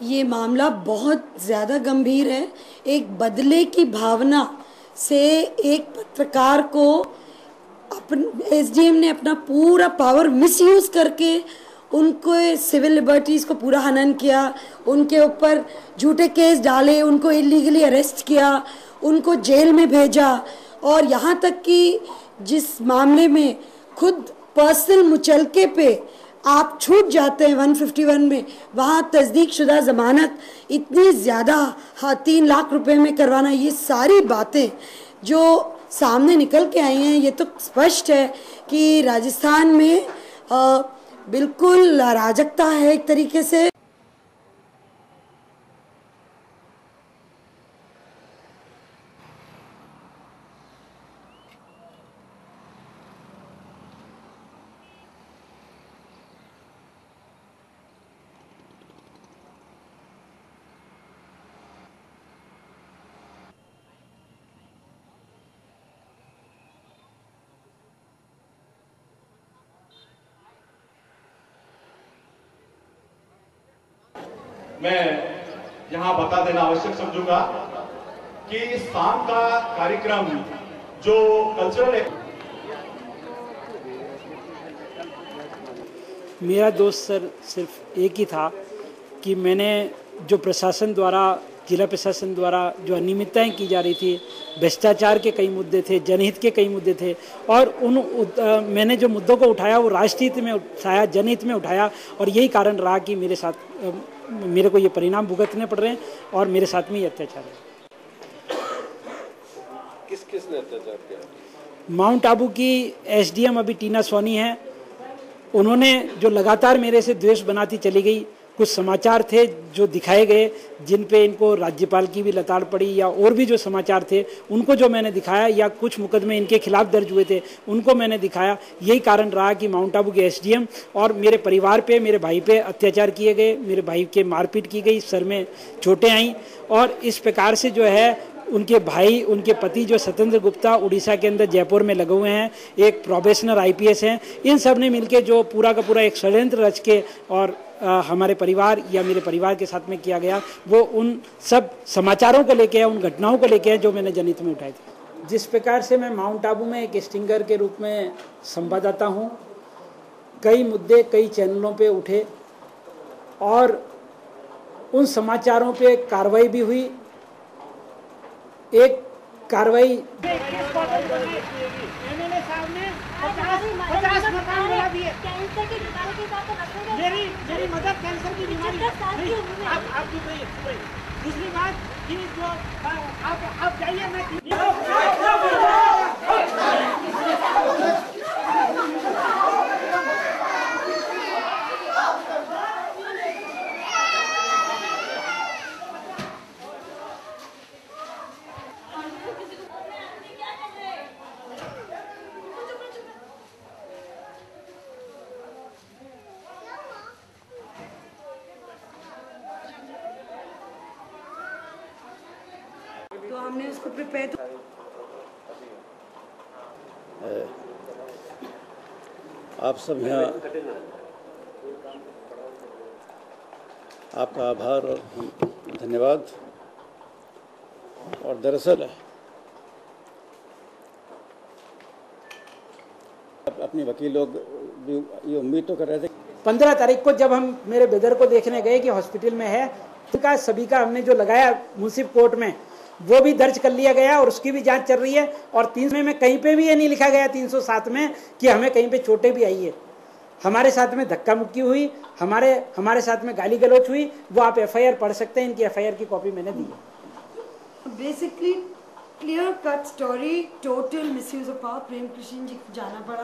ये मामला बहुत ज़्यादा गंभीर है। एक बदले की भावना से एक पत्रकार को एसडीएम ने अपना पूरा पावर मिसयूज करके उनको सिविल लिबर्टीज़ को पूरा हनन किया, उनके ऊपर झूठे केस डाले, उनको इलीगली अरेस्ट किया, उनको जेल में भेजा, और यहाँ तक कि जिस मामले में खुद पर्सनल मुचलके पे आप छूट जाते हैं 151 में, वहाँ तस्दीक शुदा ज़मानत इतनी ज़्यादा 3 लाख रुपए में करवाना, ये सारी बातें जो सामने निकल के आई हैं, ये तो स्पष्ट है कि राजस्थान में बिल्कुल अराजकता है एक तरीके से। मैं यहां बता देना आवश्यक समझूंगा कि शाम का कार्यक्रम जो कल्चरल है, मेरा दोस्त सर सिर्फ एक ही था कि मैंने जो प्रशासन द्वारा, जिला प्रशासन द्वारा जो अनियमितताएं की जा रही थी, भ्रष्टाचार के कई मुद्दे थे, जनहित के कई मुद्दे थे, और मैंने जो मुद्दों को उठाया वो राष्ट्रहित में उठाया, जनहित में उठाया, और यही कारण रहा कि मेरे को ये परिणाम भुगतने पड़ रहे हैं और मेरे साथ में ये अत्याचार है। किसने अत्याचार किया? माउंट आबू की एसडीएम अभी टीना सोनी है, उन्होंने जो लगातार मेरे से द्वेष बनाती चली गई। कुछ समाचार थे जो दिखाए गए जिन पे इनको राज्यपाल की भी लताड़ पड़ी, या और भी जो समाचार थे उनको जो मैंने दिखाया, या कुछ मुकदमे इनके खिलाफ दर्ज हुए थे उनको मैंने दिखाया। यही कारण रहा कि माउंट आबू के एसडीएम और मेरे परिवार पे, मेरे भाई पे अत्याचार किए गए, मेरे भाई के मारपीट की गई, सर में चोटें आई, और इस प्रकार से जो है उनके भाई, उनके पति जो सत्येंद्र गुप्ता उड़ीसा के अंदर जयपुर में लगे हुए हैं, एक प्रोबेशनर आईपीएस हैं, इन सब ने मिलकर जो पूरा का पूरा एक षड्यंत्र रच के और हमारे परिवार या मेरे परिवार के साथ में किया गया, वो उन सब समाचारों को लेके है, उन घटनाओं को लेके है जो मैंने जनहित में उठाई थी। जिस प्रकार से मैं माउंट आबू में एक स्टिंगर के रूप में संवाददाता हूँ, कई मुद्दे कई चैनलों पे उठे और उन समाचारों पे कार्रवाई भी हुई। एक कार्रवाई मेरी मदद कैंसर की बीमारी आप दूसरी बात कि जो आप जाइए तो हमने उसको प्रिपेयर। आप सब यहाँ, आपका आभार और धन्यवाद। और दरअसल अपने वकील लोग भी ये उम्मीद तो कर रहे थे। 15 तारीख को जब हम मेरे ब्रदर को देखने गए कि हॉस्पिटल में है, उनका सभी का हमने जो लगाया म्युनिसिपल कोर्ट में वो भी दर्ज कर लिया गया और उसकी भी जांच चल रही है। और 300 में कहीं पे भी ये नहीं लिखा गया 307 में कि हमें कहीं पे चोटें भी आई है। हमारे साथ में धक्का मुक्की हुई, हमारे साथ में गाली गलौच हुई, वो आप एफआईआर पढ़ सकते हैं, इनकी एफआईआर की कॉपी मैंने दी है। Basically clear cut story, total misuse of power. Prem Krishna ji को जाना पड़ा।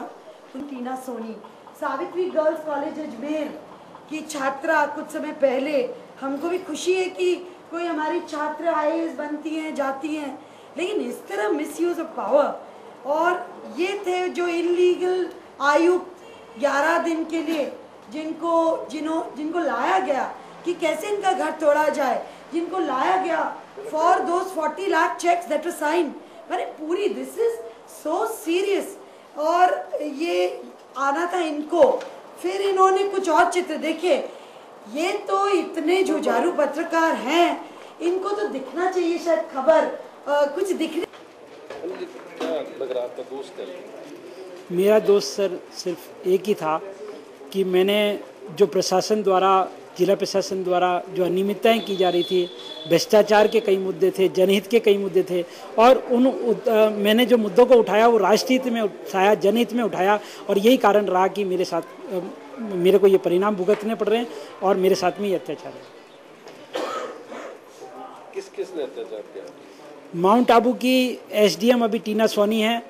टीना सोनी, सावित्री गर्ल्स कॉलेज अजमेर की छात्रा, कुछ समय पहले हमको भी खुशी है कि कोई हमारी छात्र आईएएस बनती हैं, जाती हैं, लेकिन इस तरह मिसयूज ऑफ पावर। और ये थे जो इलीगल आयुक्त 11 दिन के लिए जिनको लाया गया कि कैसे इनका घर तोड़ा जाए, जिनको लाया गया for those 40 lakh checks that were sign. मैंने पूरी, दिस इज सो सीरियस। और ये आना था इनको। फिर इन्होंने कुछ और चित्र देखे, ये तो इतने जुझारू पत्रकार हैं, इनको तो दिखना चाहिए शायद खबर, कुछ दिखने। क्या लग रहा आपका दोस्त है? मेरा दोस्त सर सिर्फ एक ही था कि मैंने जो प्रशासन द्वारा, जिला प्रशासन द्वारा जो अनियमितताएं की जा रही थी, भ्रष्टाचार के कई मुद्दे थे, जनहित के कई मुद्दे थे, और मैंने जो मुद्दों को उठाया वो राष्ट्रहित में उठाया, जनहित में उठाया, और यही कारण रहा कि मेरे साथ मेरे को ये परिणाम भुगतने पड़ रहे हैं और मेरे साथ में ये अत्याचार है। किसने अत्याचार किया? माउंट आबू की एसडीएम अभी टीना सोनी है,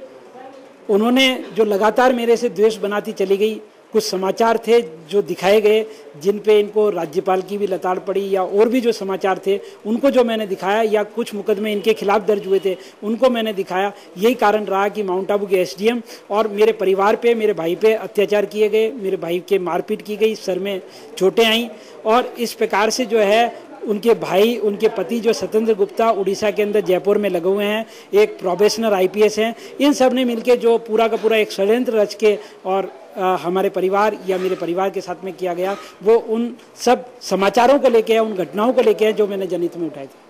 उन्होंने जो लगातार मेरे से द्वेष बनाती चली गई। कुछ समाचार थे जो दिखाए गए जिन पे इनको राज्यपाल की भी लताड़ पड़ी, या और भी जो समाचार थे उनको जो मैंने दिखाया, या कुछ मुकदमे इनके खिलाफ दर्ज हुए थे उनको मैंने दिखाया। यही कारण रहा कि माउंट आबू के एसडीएम और मेरे परिवार पे, मेरे भाई पे अत्याचार किए गए, मेरे भाई के मारपीट की गई, सर में चोटें आई, और इस प्रकार से जो है उनके भाई, उनके पति जो सत्येंद्र गुप्ता उड़ीसा के अंदर जयपुर में लगे हुए हैं, एक प्रोबेशनर आईपीएस हैं, इन सब ने मिलकर जो पूरा का पूरा एक षड्यंत्र रच के और हमारे परिवार या मेरे परिवार के साथ में किया गया, वो उन सब समाचारों को लेके, उन घटनाओं को लेके जो मैंने जनहित में उठाए थे।